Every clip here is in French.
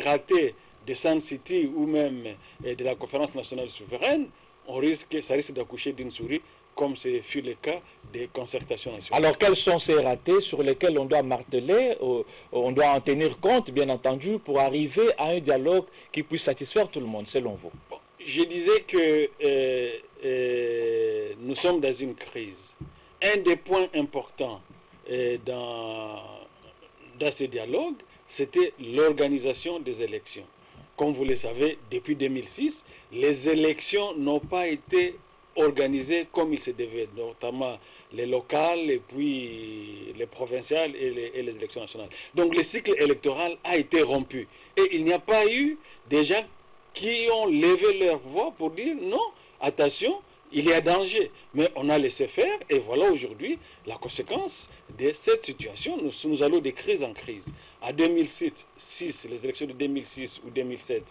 ratés de Sun City ou même de la conférence nationale souveraine, ça risque d'accoucher d'une souris, comme ce fut le cas des concertations nationales. Alors, quels sont ces ratés sur lesquels on doit marteler, on doit en tenir compte, bien entendu, pour arriver à un dialogue qui puisse satisfaire tout le monde, selon vous? Bon, je disais que nous sommes dans une crise. Un des points importants dans ce dialogue, c'était l'organisation des élections. Comme vous le savez, depuis 2006, les élections n'ont pas été organisées comme il se devait, notamment les locales et puis les provinciales et les élections nationales. Donc le cycle électoral a été rompu. Et il n'y a pas eu des gens qui ont levé leur voix pour dire non, attention, il y a danger. Mais on a laissé faire et voilà aujourd'hui la conséquence de cette situation. Nous allons de crise en crise. En 2006, les élections de 2006 ou 2007,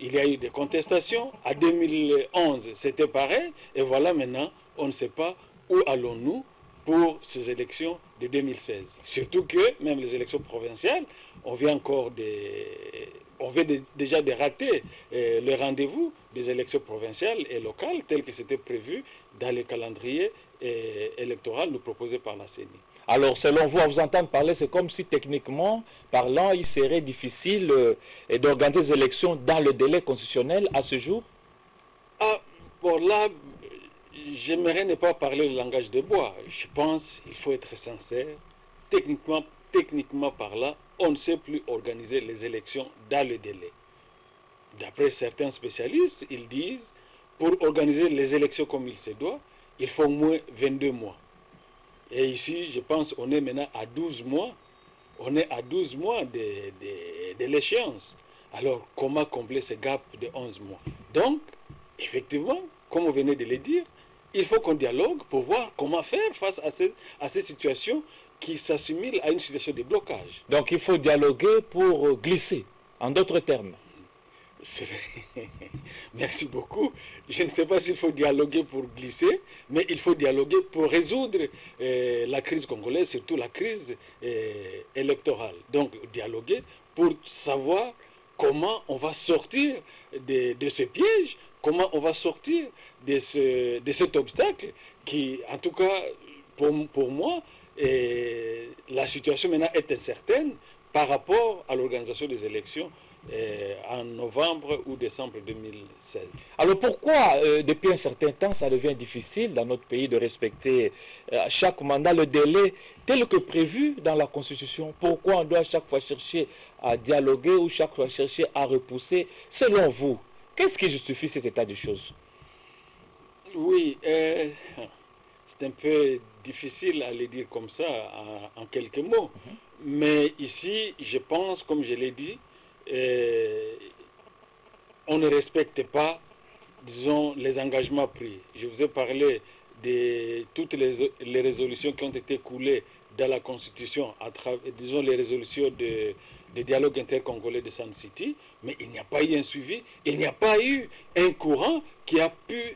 il y a eu des contestations. En 2011, c'était pareil. Et voilà maintenant, on ne sait pas où allons-nous pour ces élections de 2016. Surtout que même les élections provinciales, on vient déjà de rater le rendez-vous des élections provinciales et locales telles que c'était prévu dans le calendrier électoral nous proposé par la CENI. Alors, selon vous, à vous entendre parler, c'est comme si techniquement parlant, il serait difficile d'organiser des élections dans le délai constitutionnel à ce jour? Ah, bon, là, j'aimerais ne pas parler le langage de bois. Je pense qu'il faut être sincère. Techniquement parlant, on ne sait plus organiser les élections dans le délai. D'après certains spécialistes, ils disent, pour organiser les élections comme il se doit, il faut au moins 22 mois. Et ici, je pense qu'on est maintenant à 12 mois. On est à 12 mois de l'échéance. Alors, comment combler ce gap de 11 mois? Donc, effectivement, comme vous venez de le dire, il faut qu'on dialogue pour voir comment faire face à cette situation qui s'assimile à une situation de blocage. Donc, il faut dialoguer pour glisser, en d'autres termes. Merci beaucoup. Je ne sais pas s'il faut dialoguer pour glisser, mais il faut dialoguer pour résoudre la crise congolaise, surtout la crise électorale. Donc, dialoguer pour savoir comment on va sortir de ce piège, comment on va sortir de cet obstacle qui, en tout cas, pour moi, la situation maintenant est incertaine par rapport à l'organisation des élections en novembre ou décembre 2016. Alors pourquoi, depuis un certain temps, ça devient difficile dans notre pays de respecter chaque mandat le délai tel que prévu dans la Constitution? Pourquoi on doit chaque fois chercher à dialoguer ou chaque fois chercher à repousser? Selon vous, qu'est-ce qui justifie cet état de choses? Oui, c'est un peu difficile à le dire comme ça en quelques mots. Mais ici, je pense, comme je l'ai dit, on ne respecte pas, disons, les engagements pris. Je vous ai parlé de toutes les résolutions qui ont été coulées dans la Constitution, disons les résolutions de dialogue intercongolais de Sun City, mais il n'y a pas eu un suivi, il n'y a pas eu un courant qui a pu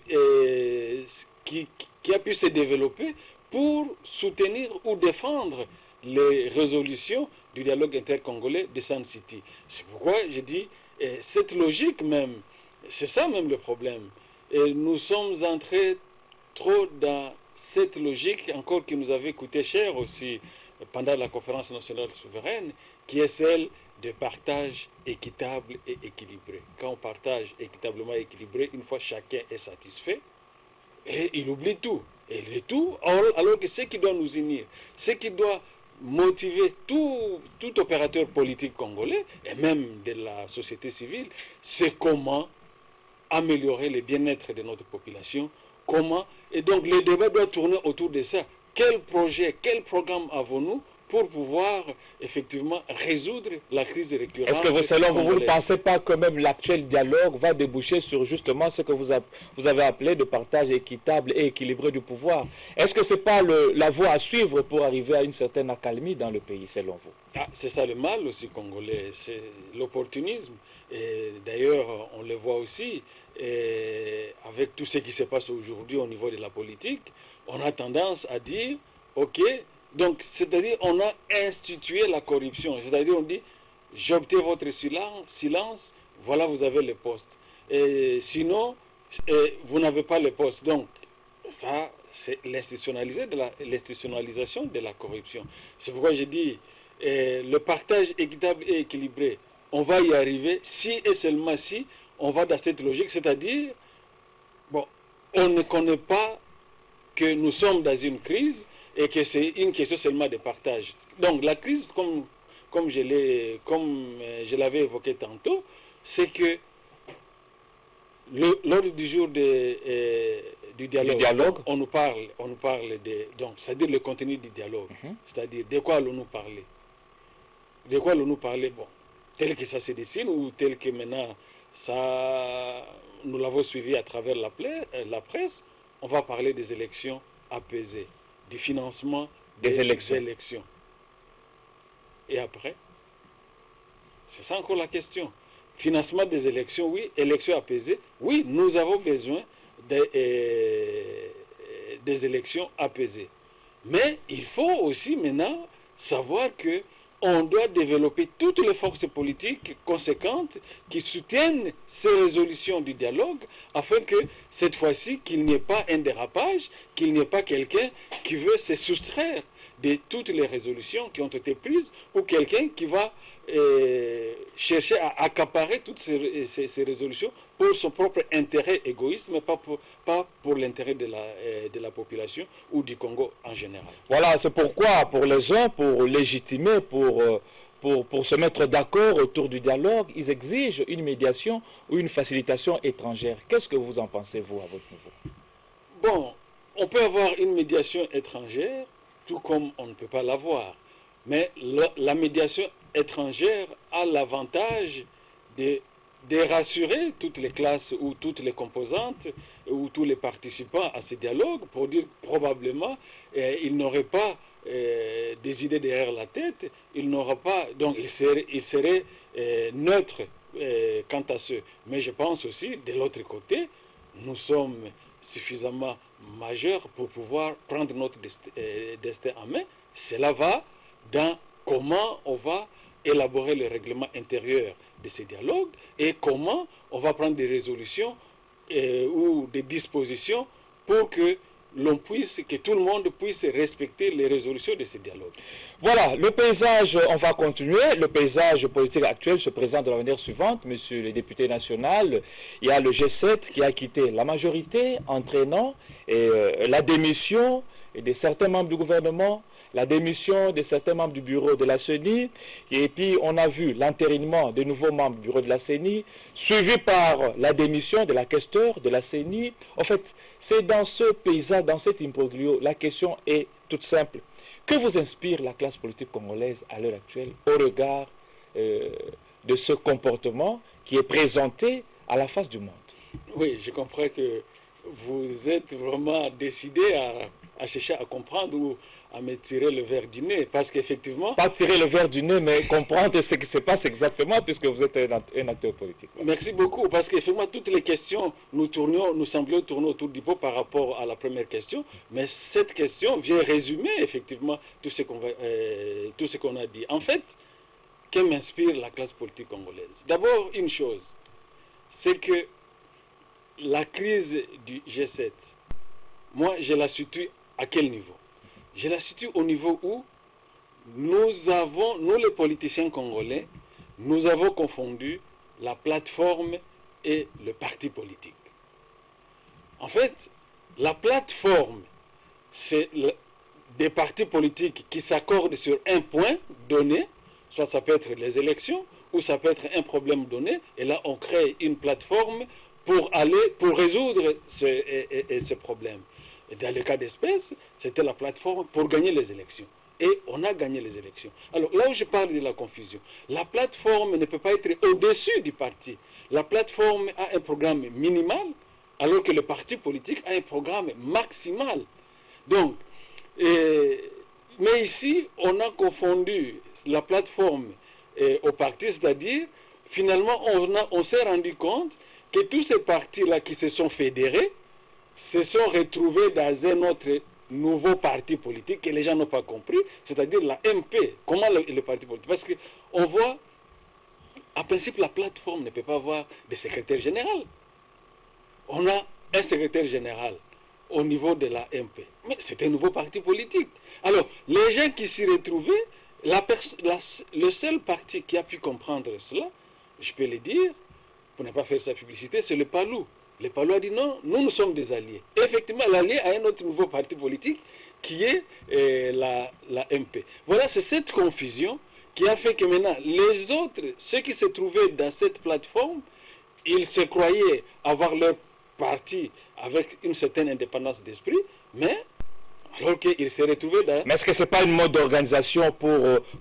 se développer pour soutenir ou défendre les résolutions du dialogue intercongolais de Sun City. C'est pourquoi je dis, cette logique même, c'est ça même le problème. Et nous sommes entrés trop dans cette logique, encore qui nous avait coûté cher aussi pendant la conférence nationale souveraine, qui est celle de partage équitable et équilibré. Quand on partage équitablement et équilibré, une fois chacun est satisfait, et il oublie tout. Et le tout, alors que ce qui doit nous unir, ce qui doit motiver tout opérateur politique congolais, et même de la société civile, c'est comment améliorer le bien-être de notre population, comment, et donc le débat doit tourner autour de ça. Quel projet, quel programme avons-nous pour pouvoir effectivement résoudre la crise récurrente? Est-ce que selon vous, vous ne pensez pas que même l'actuel dialogue va déboucher sur justement ce que vous avez appelé de partage équitable et équilibré du pouvoir? Est-ce que ce n'est pas la voie à suivre pour arriver à une certaine accalmie dans le pays, selon vous? C'est ça le mal aussi congolais, c'est l'opportunisme. Et d'ailleurs, on le voit aussi, avec tout ce qui se passe aujourd'hui au niveau de la politique, on a tendance à dire, ok, donc c'est-à-dire on a institué la corruption, c'est-à-dire on dit, j'obtiens votre silence, voilà, vous avez le poste. Et sinon, vous n'avez pas le poste. Donc, ça, c'est l'institutionnalisation de la corruption. C'est pourquoi je dis, le partage équitable et équilibré, on va y arriver si et seulement si on va dans cette logique, c'est-à-dire, bon, on ne connaît pas que nous sommes dans une crise et que c'est une question seulement de partage. Donc la crise, comme je l'avais évoqué tantôt, c'est que l'ordre du jour du dialogue, on nous parle donc c'est-à-dire le contenu du dialogue, c'est-à-dire de quoi allons-nous parler, bon, tel que ça se dessine ou tel que maintenant ça, nous l'avons suivi à travers la presse, on va parler des élections apaisées, du financement des élections. Et après, c'est ça encore la question. Financement des élections, oui. Élections apaisées, oui. Nous avons besoin des élections apaisées. Mais il faut aussi maintenant savoir que on doit développer toutes les forces politiques conséquentes qui soutiennent ces résolutions du dialogue afin que cette fois-ci, qu'il n'y ait pas un dérapage, qu'il n'y ait pas quelqu'un qui veut se soustraire de toutes les résolutions qui ont été prises ou quelqu'un qui va chercher à accaparer toutes ces résolutions pour son propre intérêt égoïste, mais pas pour l'intérêt de la population ou du Congo en général. Voilà, c'est pourquoi pour les uns, pour légitimer, pour se mettre d'accord autour du dialogue, ils exigent une médiation ou une facilitation étrangère. Qu'est-ce que vous en pensez, vous, à votre niveau? Bon, on peut avoir une médiation étrangère, tout comme on ne peut pas l'avoir. Mais la médiation étrangère a l'avantage de rassurer toutes les classes ou toutes les composantes ou tous les participants à ce dialogue pour dire probablement ils n'auraient pas des idées derrière la tête, donc ils seraient neutres quant à ce. Mais je pense aussi, de l'autre côté, nous sommes suffisamment majeurs pour pouvoir prendre notre destin en main. Cela va dans comment on va élaborer le règlement intérieur de ces dialogues et comment on va prendre des résolutions ou des dispositions pour que tout le monde puisse respecter les résolutions de ces dialogues. Voilà, le paysage, on va continuer. Le paysage politique actuel se présente de la manière suivante, monsieur le député national. Il y a le G7 qui a quitté la majorité, entraînant la démission de certains membres du gouvernement, la démission de certains membres du bureau de la CENI, et puis on a vu l'entérinement de nouveaux membres du bureau de la CENI, suivi par la démission de la questeur de la CENI. En fait, c'est dans ce paysage, dans cet imbroglio, la question est toute simple. Que vous inspire la classe politique congolaise à l'heure actuelle au regard de ce comportement qui est présenté à la face du monde? Oui, je comprends que vous êtes vraiment décidé à chercher à comprendre ou à me tirer le verre du nez, parce qu'effectivement... Pas tirer le verre du nez, mais comprendre ce qui se passe exactement, puisque vous êtes un acteur politique. Merci beaucoup, parce qu'effectivement, toutes les questions, nous semblions tourner autour du pot par rapport à la première question, mais cette question vient résumer, effectivement, tout ce qu'on a dit. En fait, que m'inspire la classe politique congolaise? D'abord, une chose, c'est que la crise du G7, moi, je la situe à quel niveau? Je la situe au niveau où nous, les politiciens congolais, nous avons confondu la plateforme et le parti politique. En fait, la plateforme, c'est des partis politiques qui s'accordent sur un point donné, soit ça peut être les élections, ou ça peut être un problème donné, et là on crée une plateforme pour résoudre ce problème. Et dans le cas d'espèce, c'était la plateforme pour gagner les élections. Et on a gagné les élections. Alors là où je parle de la confusion, la plateforme ne peut pas être au-dessus du parti. La plateforme a un programme minimal, alors que le parti politique a un programme maximal. Donc, mais ici, on a confondu la plateforme au parti, c'est-à-dire, finalement, on s'est rendu compte que tous ces partis-là qui se sont fédérés, se sont retrouvés dans un autre nouveau parti politique que les gens n'ont pas compris, c'est-à-dire la MP. Comment le parti politique? Parce qu'on voit En principe, la plateforme ne peut pas avoir de secrétaire général. On a un secrétaire général au niveau de la MP. Mais c'est un nouveau parti politique. Alors, les gens qui s'y retrouvaient, le seul parti qui a pu comprendre cela, je peux le dire, pour ne pas faire sa publicité, c'est le PALU. Le PALU a dit non, nous sommes des alliés. Et effectivement, l'allié a un autre nouveau parti politique qui est la MP. Voilà, c'est cette confusion qui a fait que maintenant, les autres, ceux qui se trouvaient dans cette plateforme, ils se croyaient avoir leur parti avec une certaine indépendance d'esprit, mais alors qu'ils se retrouvaient dans... Mais est-ce que ce n'est pas une mode d'organisation pour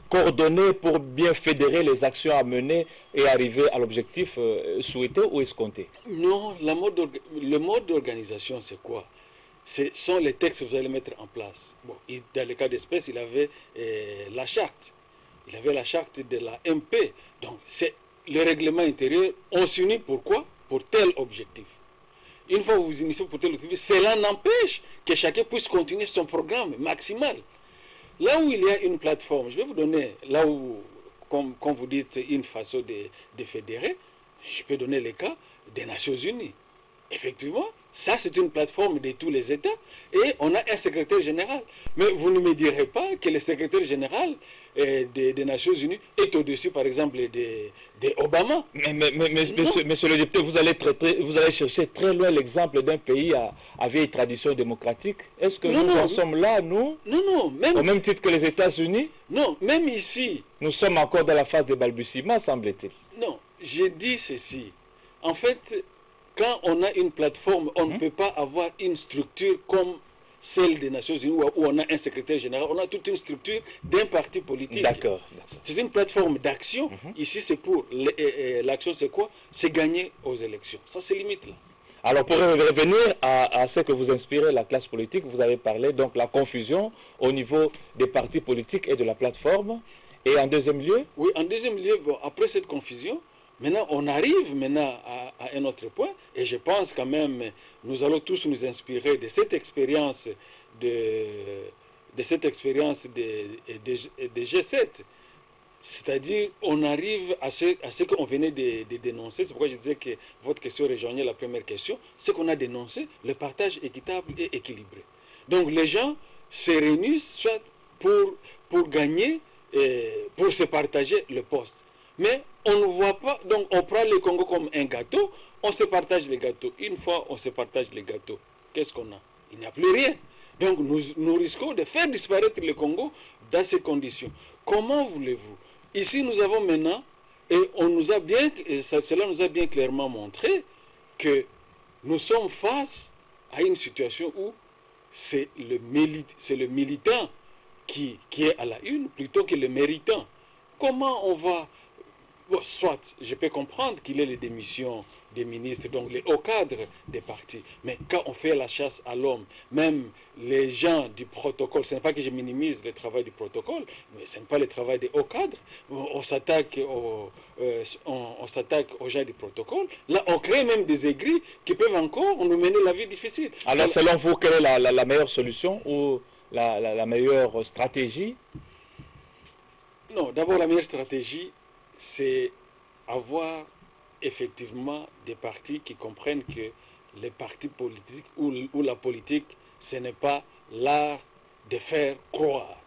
coordonner, pour bien fédérer les actions à mener et arriver à l'objectif souhaité ou escompté? Non, le mode d'organisation, c'est quoi? Ce sont les textes que vous allez mettre en place. Bon, dans le cas d'espèce, il avait la charte. Il avait la charte de la MP. Donc, c'est le règlement intérieur. On s'unit pourquoi? Pour tel objectif. Une fois que vous vous unissez pour tel objectif, cela n'empêche que chacun puisse continuer son programme maximal. Là où il y a une plateforme, je vais vous donner, là où, comme vous dites, une façon de fédérer, je peux donner le cas des Nations Unies. Effectivement, ça c'est une plateforme de tous les États et on a un secrétaire général. Mais vous ne me direz pas que le secrétaire général des Nations Unies est au-dessus, par exemple, de Obama. Mais monsieur le député, vous allez chercher très loin l'exemple d'un pays à vieille tradition démocratique. Est-ce que nous en sommes là, nous? Non, au même titre que les États-Unis? Non, même ici. Nous sommes encore dans la phase de balbutiement, semble-t-il. Non, j'ai dit ceci. En fait, quand on a une plateforme, on ne peut pas avoir une structure comme celle des Nations Unies où on a un secrétaire général. On a toute une structure d'un parti politique. D'accord. C'est une plateforme d'action. Ici, c'est pour... L'action, c'est quoi? C'est gagner aux élections. Ça, c'est limite là. Alors, pour revenir à ce que vous inspirez la classe politique, vous avez parlé donc la confusion au niveau des partis politiques et de la plateforme. Et en deuxième lieu? Oui, en deuxième lieu, bon, après cette confusion, maintenant, on arrive à un autre point, et je pense quand même, nous allons tous nous inspirer de cette expérience de G7, c'est-à-dire on arrive à ce qu'on venait de dénoncer. C'est pourquoi je disais que votre question rejoignait la première question, c'est qu'on a dénoncé le partage équitable et équilibré. Donc les gens se réunissent soit pour gagner, pour se partager le poste. Mais on ne voit pas, donc on prend le Congo comme un gâteau, on se partage les gâteaux. Une fois on se partage les gâteaux, qu'est-ce qu'on a? Il n'y a plus rien. Donc nous risquons de faire disparaître le Congo dans ces conditions. Comment voulez-vous? Ici nous avons maintenant, et cela nous a bien clairement montré que nous sommes face à une situation où c'est le militant qui est à la une plutôt que le méritant. Comment on va... Bon, soit, je peux comprendre qu'il y ait les démissions des ministres, donc les hauts cadres des partis. Mais quand on fait la chasse à l'homme, même les gens du protocole, ce n'est pas que je minimise le travail du protocole, mais ce n'est pas le travail des hauts cadres. On s'attaque aux gens du protocole. Là, on crée même des aigris qui peuvent encore nous mener la vie difficile. Alors, selon vous, quelle est la meilleure solution ou la meilleure stratégie? Non, d'abord, la meilleure stratégie, c'est avoir effectivement des partis qui comprennent que les partis politiques ou la politique, ce n'est pas l'art de faire croire.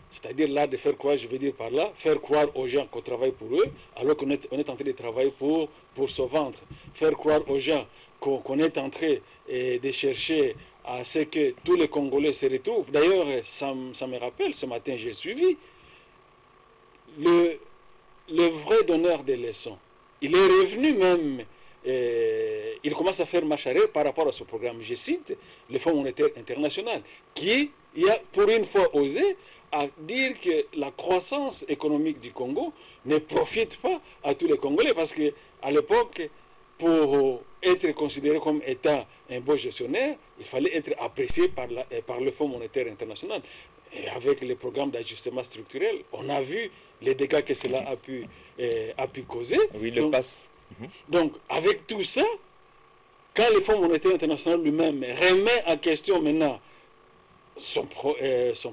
C'est-à-dire l'art de faire croire, je veux dire par là, faire croire aux gens qu'on travaille pour eux, alors qu'on est en train de travailler pour se vendre. Faire croire aux gens qu'on est en train de chercher à ce que tous les Congolais se retrouvent. D'ailleurs, ça me rappelle, ce matin j'ai suivi le vrai donneur des leçons. Il est revenu même, il commence à faire marche arrière par rapport à ce programme. Je cite le Fonds monétaire international, qui a pour une fois osé à dire que la croissance économique du Congo ne profite pas à tous les Congolais, parce qu'à l'époque, pour être considéré comme étant un bon gestionnaire, il fallait être apprécié par le Fonds monétaire international. Et avec les programmes d'ajustement structurel, on a vu les dégâts que cela a pu causer. Oui, le passe. Donc, avec tout ça, quand le Fonds monétaire international lui-même remet en question maintenant son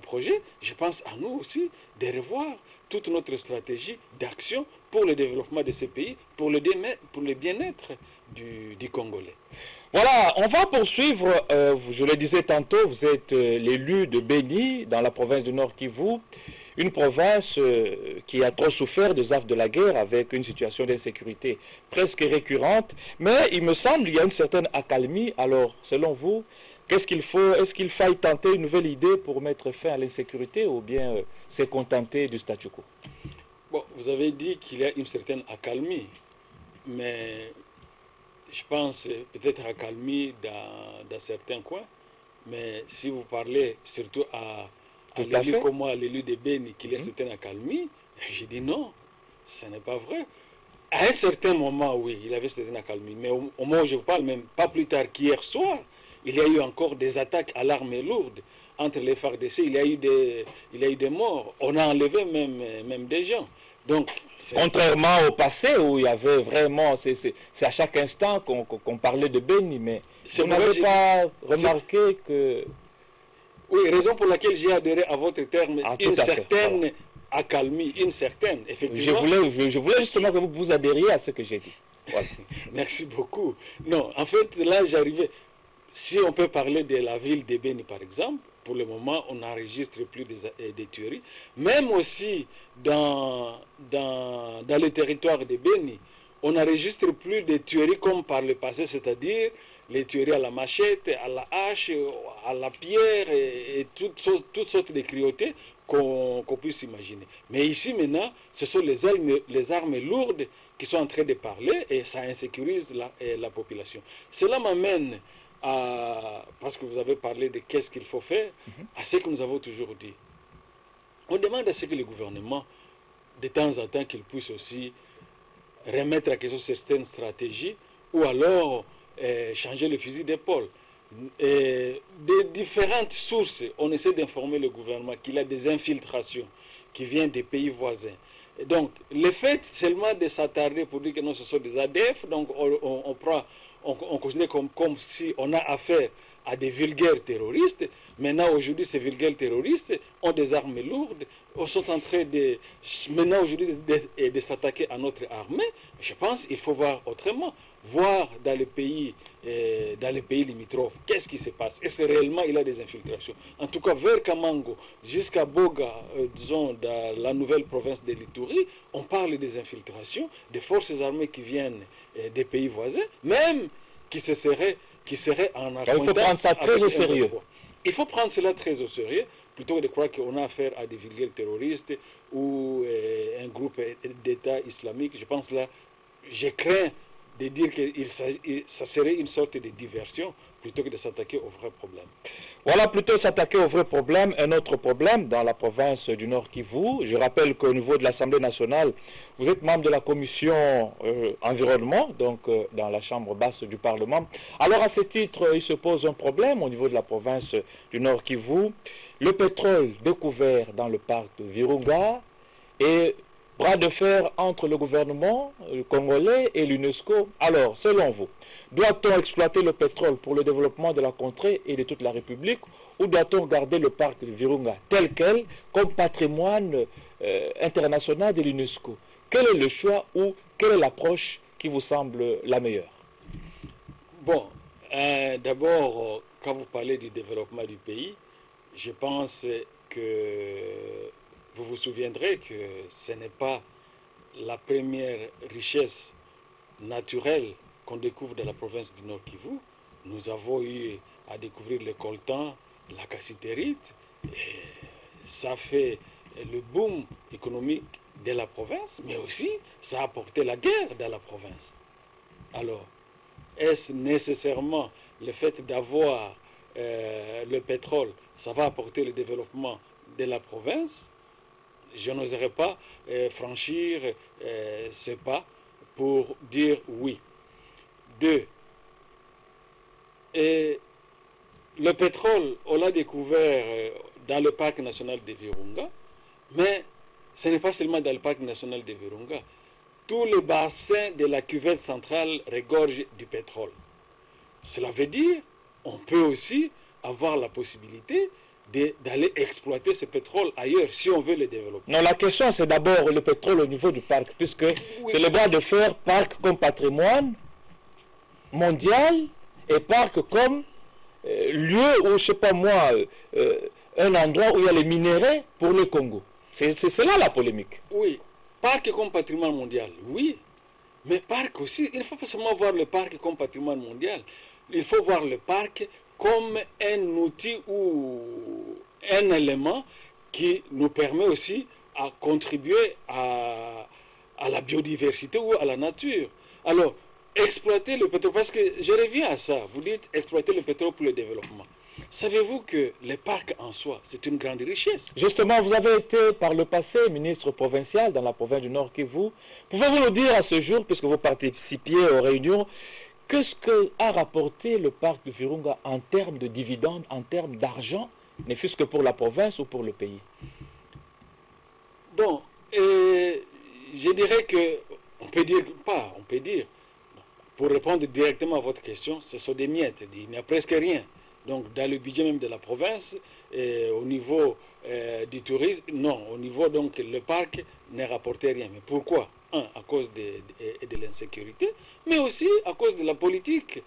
projet, je pense à nous aussi de revoir toute notre stratégie d'action pour le développement de ces pays, pour le bien-être du Congolais. Voilà, on va poursuivre. Je le disais tantôt, vous êtes l'élu de Béni, dans la province du Nord Kivu, une province qui a trop souffert des affres de la guerre, avec une situation d'insécurité presque récurrente. Mais il me semble qu'il y a une certaine accalmie. Alors, selon vous, qu'est-ce qu'il faut? Est-ce qu'il faille tenter une nouvelle idée pour mettre fin à l'insécurité, ou bien se contenter du statu quo? Bon, vous avez dit qu'il y a une certaine accalmie, mais je pense peut-être accalmie dans certains coins, mais si vous parlez surtout à l'élu comme moi, l'élu de Béni, qu'il y a une certaine accalmie, j'ai dit non, ce n'est pas vrai. À un certain moment, oui, il avait une certaine accalmie, mais au moment où je vous parle, même pas plus tard qu'hier soir, il y a eu encore des attaques à l'arme lourde entre les FARDC, il y a eu des morts, on a enlevé même des gens. Donc, contrairement au passé où il y avait vraiment, c'est à chaque instant qu'on parlait de Béni, mais vous n'avez pas remarqué que... Oui, raison pour laquelle j'ai adhéré à votre terme, une certaine accalmie, une certaine, effectivement. Je voulais justement que vous adhériez à ce que j'ai dit. Voilà. Merci beaucoup. Non, en fait, là, j'arrivais... Si on peut parler de la ville de Béni, par exemple, pour le moment, on n'enregistre plus des tueries. Même aussi dans le territoire de Béni, on n'enregistre plus de tueries comme par le passé, c'est-à-dire les tueries à la machette, à la hache, à la pierre et toutes sortes de cruautés qu'on puisse imaginer. Mais ici, maintenant, ce sont les armes lourdes qui sont en train de parler et ça insécurise la population. Cela m'amène parce que vous avez parlé de qu'est-ce qu'il faut faire, à ce que nous avons toujours dit. On demande à ce que le gouvernement, de temps en temps, qu'il puisse aussi remettre à question certaines stratégies ou alors changer le fusil d'épaule. De différentes sources, on essaie d'informer le gouvernement qu'il y a des infiltrations qui viennent des pays voisins. Et donc, le fait seulement de s'attarder pour dire que non, ce sont des ADF, donc on considère comme si on a affaire à des vulgaires terroristes. Maintenant, aujourd'hui, ces vulgaires terroristes ont des armes lourdes, sont en train maintenant aujourd'hui de s'attaquer à notre armée. Je pense qu'il faut voir autrement, voir dans les pays limitrophes, qu'est-ce qui se passe. Est-ce que réellement il y a des infiltrations? En tout cas, vers Kamango, jusqu'à Boga, disons, dans la nouvelle province de l'Ituri, on parle des infiltrations, des forces armées qui viennent des pays voisins, même qui seraient en accointance. Il faut prendre ça très au sérieux. Il faut prendre cela très au sérieux, plutôt que de croire qu'on a affaire à des vulgaires terroristes ou un groupe d'État islamique. Je pense là, je crains de dire que ça serait une sorte de diversion plutôt que de s'attaquer au vrai problème. Voilà, plutôt s'attaquer au vrai problème. Un autre problème dans la province du Nord Kivu. Je rappelle qu'au niveau de l'Assemblée nationale, vous êtes membre de la commission environnement, donc dans la chambre basse du Parlement. Alors à ce titre, il se pose un problème au niveau de la province du Nord Kivu. Le pétrole découvert dans le parc de Virunga et bras de fer entre le gouvernement congolais et l'UNESCO. Alors, selon vous, doit-on exploiter le pétrole pour le développement de la contrée et de toute la République, ou doit-on garder le parc de Virunga tel quel, comme patrimoine international de l'UNESCO? Quel est le choix ou quelle est l'approche qui vous semble la meilleure? Bon, d'abord, quand vous parlez du développement du pays, je pense que vous vous souviendrez que ce n'est pas la première richesse naturelle qu'on découvre dans la province du Nord Kivu. Nous avons eu à découvrir le coltan, la cassitérite, et ça fait le boom économique de la province, mais aussi ça a apporté la guerre dans la province. Alors, est-ce nécessairement le fait d'avoir le pétrole, ça va apporter le développement de la province? Je n'oserais pas franchir ce pas pour dire oui. Deux, et le pétrole, on l'a découvert dans le parc national de Virunga, mais ce n'est pas seulement dans le parc national de Virunga. Tout le bassin de la cuvette centrale regorge du pétrole. Cela veut dire qu'on peut aussi avoir la possibilité d'aller exploiter ce pétrole ailleurs si on veut le développer. Non, la question c'est d'abord le pétrole au niveau du parc, puisque c'est le bras de fer, parc comme patrimoine mondial et parc comme lieu où, je ne sais pas moi, un endroit où il y a les minéraux pour le Congo. C'est cela la polémique. Oui, parc comme patrimoine mondial, oui. Mais parc aussi, il ne faut pas seulement voir le parc comme patrimoine mondial. Il faut voir le parc comme un outil ou un élément qui nous permet aussi à contribuer à la biodiversité ou à la nature. Alors, exploiter le pétrole, parce que je reviens à ça, vous dites exploiter le pétrole pour le développement. Savez-vous que les parcs en soi, c'est une grande richesse? Justement, vous avez été par le passé ministre provincial dans la province du Nord Kivu. Pouvez-vous nous dire à ce jour, puisque vous participiez aux réunions, qu'est-ce qu'a rapporté le parc de Virunga en termes de dividendes, en termes d'argent, ne fût-ce que pour la province ou pour le pays? Bon, je dirais que, on peut dire, pour répondre directement à votre question, ce sont des miettes, il n'y a presque rien. Donc dans le budget même de la province, au niveau du tourisme, non, au niveau donc le parc n'a rapporté rien. Mais pourquoi? Un, à cause de l'insécurité, mais aussi à cause de la politique.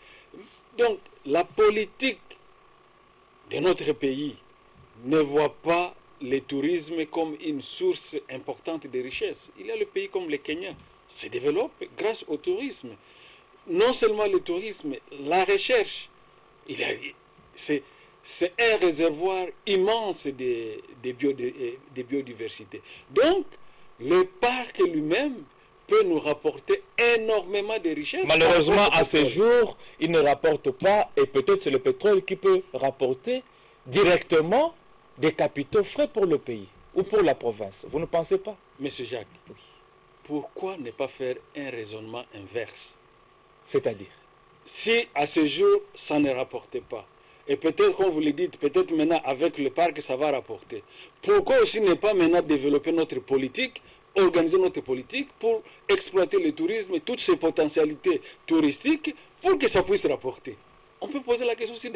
Donc la politique de notre pays ne voit pas le tourisme comme une source importante de richesse. Il y a le pays comme le Kenya, se développe grâce au tourisme. Non seulement le tourisme, la recherche, c'est un réservoir immense de biodiversité. Donc, le parc lui-même peut nous rapporter énormément de richesses. Malheureusement, à ce jour, il ne rapporte pas, et peut-être c'est le pétrole qui peut rapporter directement des capitaux frais pour le pays ou pour la province. Vous ne pensez pas? Monsieur Jacques, oui. Pourquoi ne pas faire un raisonnement inverse? C'est-à-dire? Si à ce jour, ça ne rapporte pas, et peut-être, comme vous le dites, peut-être maintenant avec le parc, ça va rapporter. Pourquoi aussi ne pas maintenant développer notre politique, organiser notre politique pour exploiter le tourisme et toutes ses potentialités touristiques pour que ça puisse rapporter? On peut poser la question aussi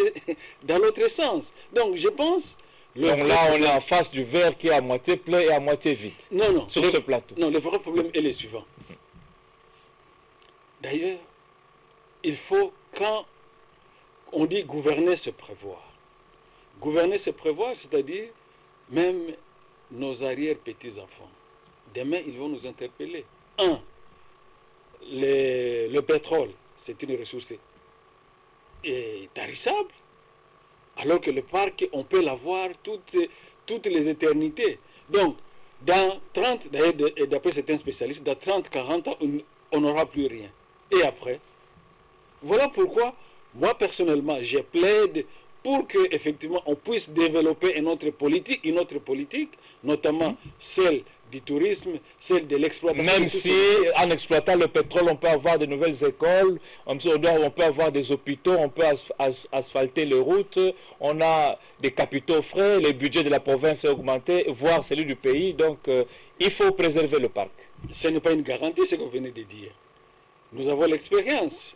dans l'autre sens. Donc je pense... Donc là, on est en face du verre qui est à moitié plein et à moitié vide. Non, sur ce plateau. Non, le vrai problème est le suivant. D'ailleurs, il faut, quand on dit gouverner, se prévoir. Gouverner, se prévoir, c'est-à-dire même nos arrière-petits-enfants. Demain, ils vont nous interpeller. Un, le pétrole, c'est une ressource tarissable. Alors que le parc, on peut l'avoir toutes les éternités. Donc, dans 30, d'après certains spécialistes, dans 30, 40 ans, on n'aura plus rien. Et après, voilà pourquoi, moi personnellement, je plaide pour qu'effectivement on puisse développer une autre politique, notamment celle du tourisme, celle de l'exploitation. Même si en exploitant le pétrole, on peut avoir de nouvelles écoles, on peut avoir des hôpitaux, on peut asphalter les routes, on a des capitaux frais, le budget de la province est augmenté, voire celui du pays, donc il faut préserver le parc. Ce n'est pas une garantie ce que vous venez de dire. Nous avons l'expérience.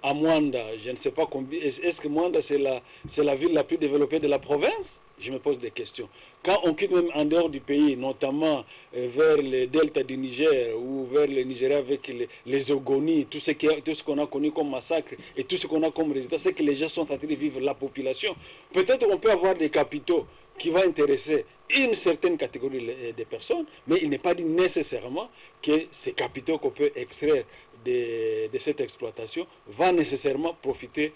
À Mwanda, je ne sais pas combien. Est-ce que Mwanda, c'est la ville la plus développée de la province? Je me pose des questions. Quand on quitte même en dehors du pays, notamment vers le delta du Niger ou vers le Nigeria avec les Ogoni, tout ce qu'on a connu comme massacre et tout ce qu'on a comme résultat, c'est que les gens sont en train de vivre, la population. Peut-être on peut avoir des capitaux qui vont intéresser une certaine catégorie de personnes, mais il n'est pas dit nécessairement que ces capitaux qu'on peut extraire de cette exploitation va nécessairement profiter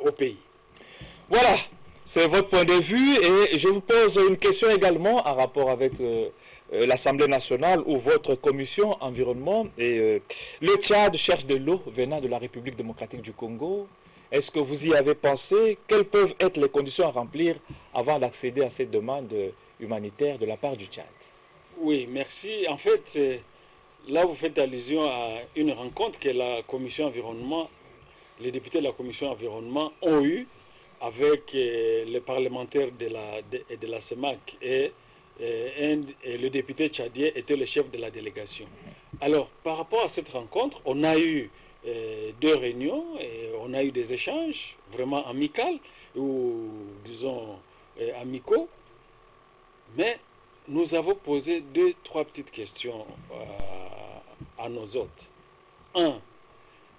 au pays. Voilà, c'est votre point de vue et je vous pose une question également en rapport avec l'Assemblée nationale ou votre commission environnement. Et, le Tchad cherche de l'eau venant de la République démocratique du Congo. Est-ce que vous y avez pensé? Quelles peuvent être les conditions à remplir avant d'accéder à cette demande humanitaire de la part du Tchad? Oui, merci. En fait, là, vous faites allusion à une rencontre que la commission environnement, les députés de la commission environnement ont eue avec les parlementaires de la CEMAC et le député tchadien était le chef de la délégation. Alors, par rapport à cette rencontre, on a eu 2 réunions et on a eu des échanges vraiment amicaux où, disons, amicaux, mais nous avons posé 2-3 petites questions à nos hôtes. Un,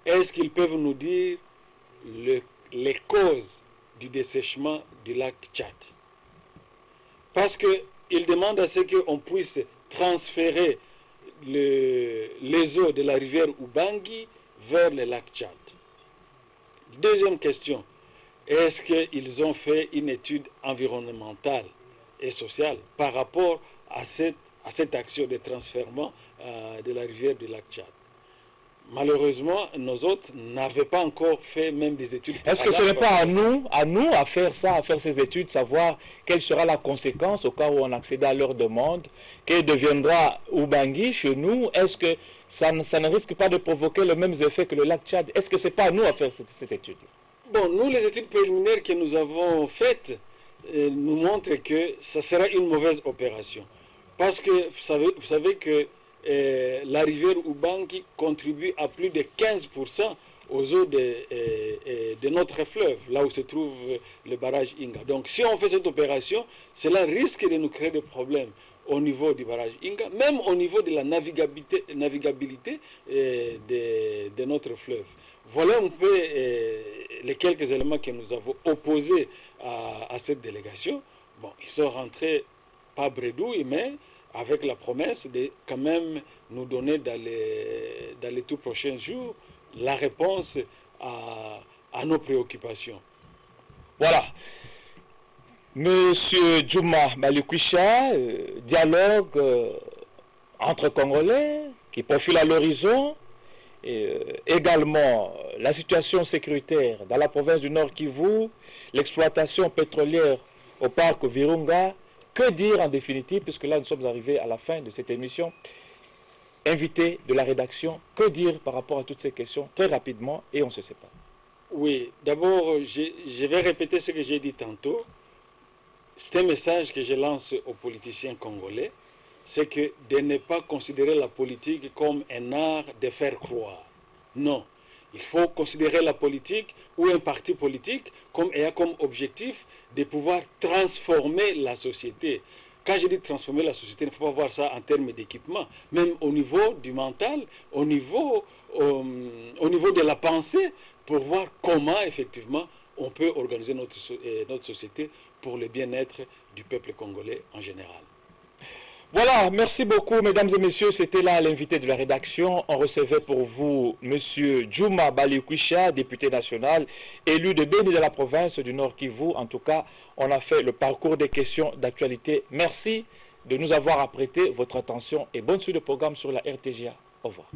est-ce qu'ils peuvent nous dire les causes du dessèchement du lac Tchad? Parce qu'ils demandent à ce qu'on puisse transférer les eaux de la rivière Ubangi vers le lac Tchad. Deuxième question, est-ce qu'ils ont fait une étude environnementale et sociale par rapport à cette action de transfèrement de la rivière du lac Tchad? Malheureusement, nos hôtes n'avaient pas encore fait même des études. Est-ce que ce n'est pas à nous à faire ça, à faire ces études, savoir quelle sera la conséquence au cas où on accède à leur demande, quel deviendra Ubangi chez nous? Est-ce que ça ne risque pas de provoquer les mêmes effets que le lac Tchad? Est-ce que ce n'est pas à nous à faire cette étude? Bon, nous, les études préliminaires que nous avons faites nous montrent que ça sera une mauvaise opération. Parce que vous savez que la rivière Ubangi contribue à plus de 15% aux eaux de notre fleuve, là où se trouve le barrage Inga. Donc si on fait cette opération, cela risque de nous créer des problèmes au niveau du barrage Inga, même au niveau de la navigabilité de notre fleuve. Voilà un peu les quelques éléments que nous avons opposés à cette délégation. Bon, ils sont rentrés pas bredouille, mais avec la promesse de quand même nous donner dans les tout prochains jours la réponse à nos préoccupations. Voilà. Monsieur Djouma Balikwisha, dialogue entre Congolais qui profile à l'horizon, et également la situation sécuritaire dans la province du Nord Kivu, l'exploitation pétrolière au parc Virunga. Que dire en définitive, puisque là nous sommes arrivés à la fin de cette émission, invité de la rédaction, que dire par rapport à toutes ces questions très rapidement et on se sépare. Oui, d'abord je vais répéter ce que j'ai dit tantôt. C'est un message que je lance aux politiciens congolais, c'est que de ne pas considérer la politique comme un art de faire croire. Non, il faut considérer la politique ou un parti politique comme ayant comme objectif de pouvoir transformer la société. Quand je dis transformer la société, il ne faut pas voir ça en termes d'équipement, même au niveau du mental, au niveau de la pensée, pour voir comment effectivement on peut organiser notre société pour le bien-être du peuple congolais en général. Voilà, merci beaucoup mesdames et messieurs, c'était là l'invité de la rédaction. On recevait pour vous monsieur Djouma Balikwisha, député national, élu de Béni de la province du Nord Kivu. En tout cas, on a fait le parcours des questions d'actualité. Merci de nous avoir apprêté votre attention et bonne suite de programme sur la RTGA. Au revoir.